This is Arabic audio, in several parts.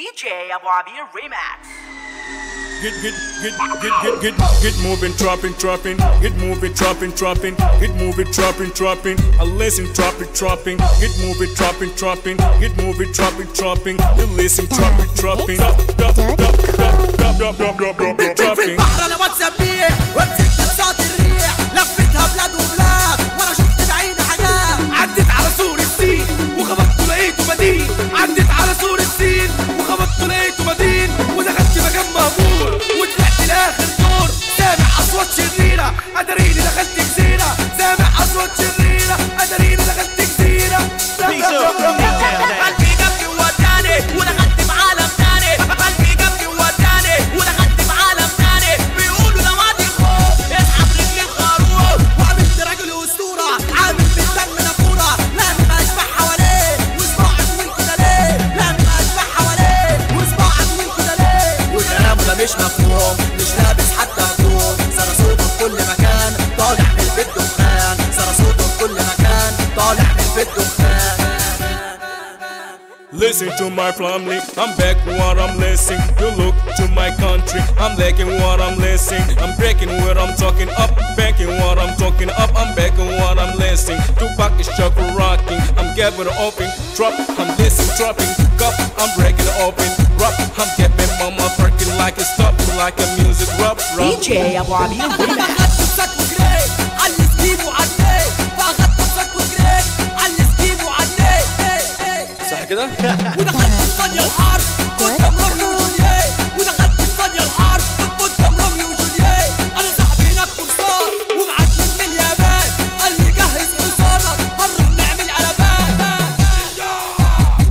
DJ Abu Abir Remix. Get moving, dropping. Get moving, dropping. Get moving, dropping. I listen, dropping. Get moving, dropping. Get moving, dropping. You listen, dropping. في البحر انا واتسابيه وامسك نفسات الريح لفتها بلاد وبلاد وانا شفت بعيني حاجات عديت على سور السين وخبطت لقيته مدين عديت على سور السين وخبطت لقيته مدين ودخلت مكان مهجور وطلعت لاخر دور سامع اصوات شريره ادريني دخلت جزيره سامع اصوات شريره ادريني دخلت جزيره قلبي جنبي ووداني ودخلت في عالم تاني قلبي جنبي ووداني ودخلت في عالم تاني بيقولوا ده ماضي خوف اسحب رجلي الخروف وقابلت راجل اسطوره عامل بالدم نافوره لازم اشبح حواليه وصباعك من كده ليه لازم اشبح حواليه وصباعك من كده ليه وكلامه ده مش مفهوم مش لابس حتى هدوم سرى صوته في كل مكان طالع من البيت دخان سرى صوته في كل مكان طالع من البيت دخان. Listen to my family, I'm back what I'm listening. You look to my country, I'm liking what I'm listening. I'm breaking what I'm talking up, banking what I'm talking up. I'm backing what I'm listening. Tupac is chuckle rocking, I'm getting open. Drop, I'm listening, dropping. Cup, I'm breaking open. Rock, I'm getting mama working like it's stopping like a music rap. DJ Abu Abir Remix. صح كده؟ ودخلت الثانية الحرب قدام روميو وجولييه ودخلت الثانية الحرب قدام روميو وجولييه أنا صاحبي هناك قرصان ومعاك من اليابان قال لي جهز حصانك هنروح نعمل قلبان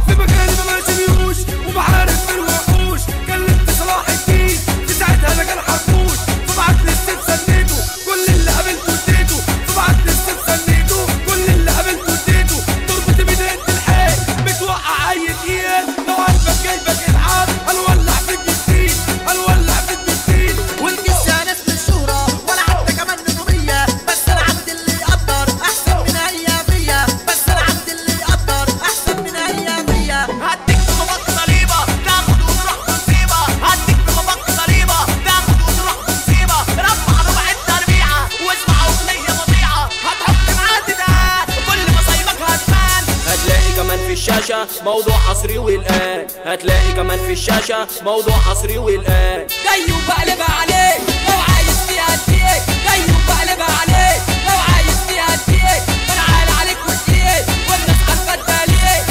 في مكاني ما ماشيوش وبعارف من الوحوش كلمت صلاح الدين في ساعتها أنا كان حفوش فبعت لي السيف سنيته كل اللي قابلته اديته فبعت لي السيف سنيته كل اللي قابلته اديته ضربت بداية الحيل بتوقع اي تقيل لو قلبك جايبك العاب هنولع فيك بالدين هنولع فيك بالدين والجيش يا ناس من الشهرة ولا حتى كمان نجومية بس انا عبد اللي يقدر احسن من هي فيا بس انا عبد اللي يقدر احسن من هي فيا هديك بخبط صليبة تاخد وتروح مصيبة هديك بخبط صليبة تاخد وتروح مصيبة رفع ربع التربيعة واسمع اغنية مطيعة هتحط معادي ده كل مصايبك هتبان هتلاقي كمان في الشاشة موضوع عصري والآن هتلاقي كمان في الشاشة موضوع عصري والآن جاي وبقلبها عليك لو عايز فيها اديك جاي وبقلبها عليك لو عايز فيها اديك انا عال عليك واديك والناس عارفة ده ليه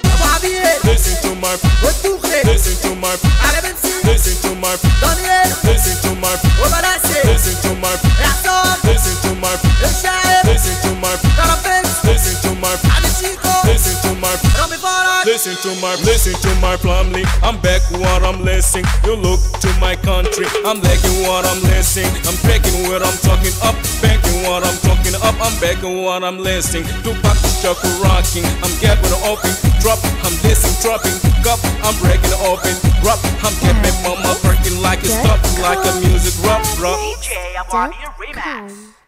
ابو عبير Listen to my, والدوخي listen to my, على بنسي listen to my, دانيال listen to my, وبناسي listen to my, احسان listen to my, الشاعر listen to my, كرامبكس listen to my, علي شيكو listen to my, رامي فرج listen to my family. I'm back what I'm listening. You look to my country, I'm liking what I'm listening. I'm breaking what I'm talking up, banking what I'm talking up. I'm backing what I'm listening. Tupac is chuckle rocking, I'm getting open. Drop, I'm listening, dropping. Cup, I'm breaking open. Rock, I'm getting mama working like it's stopping like a music rap. DJ Abu Abir Remix.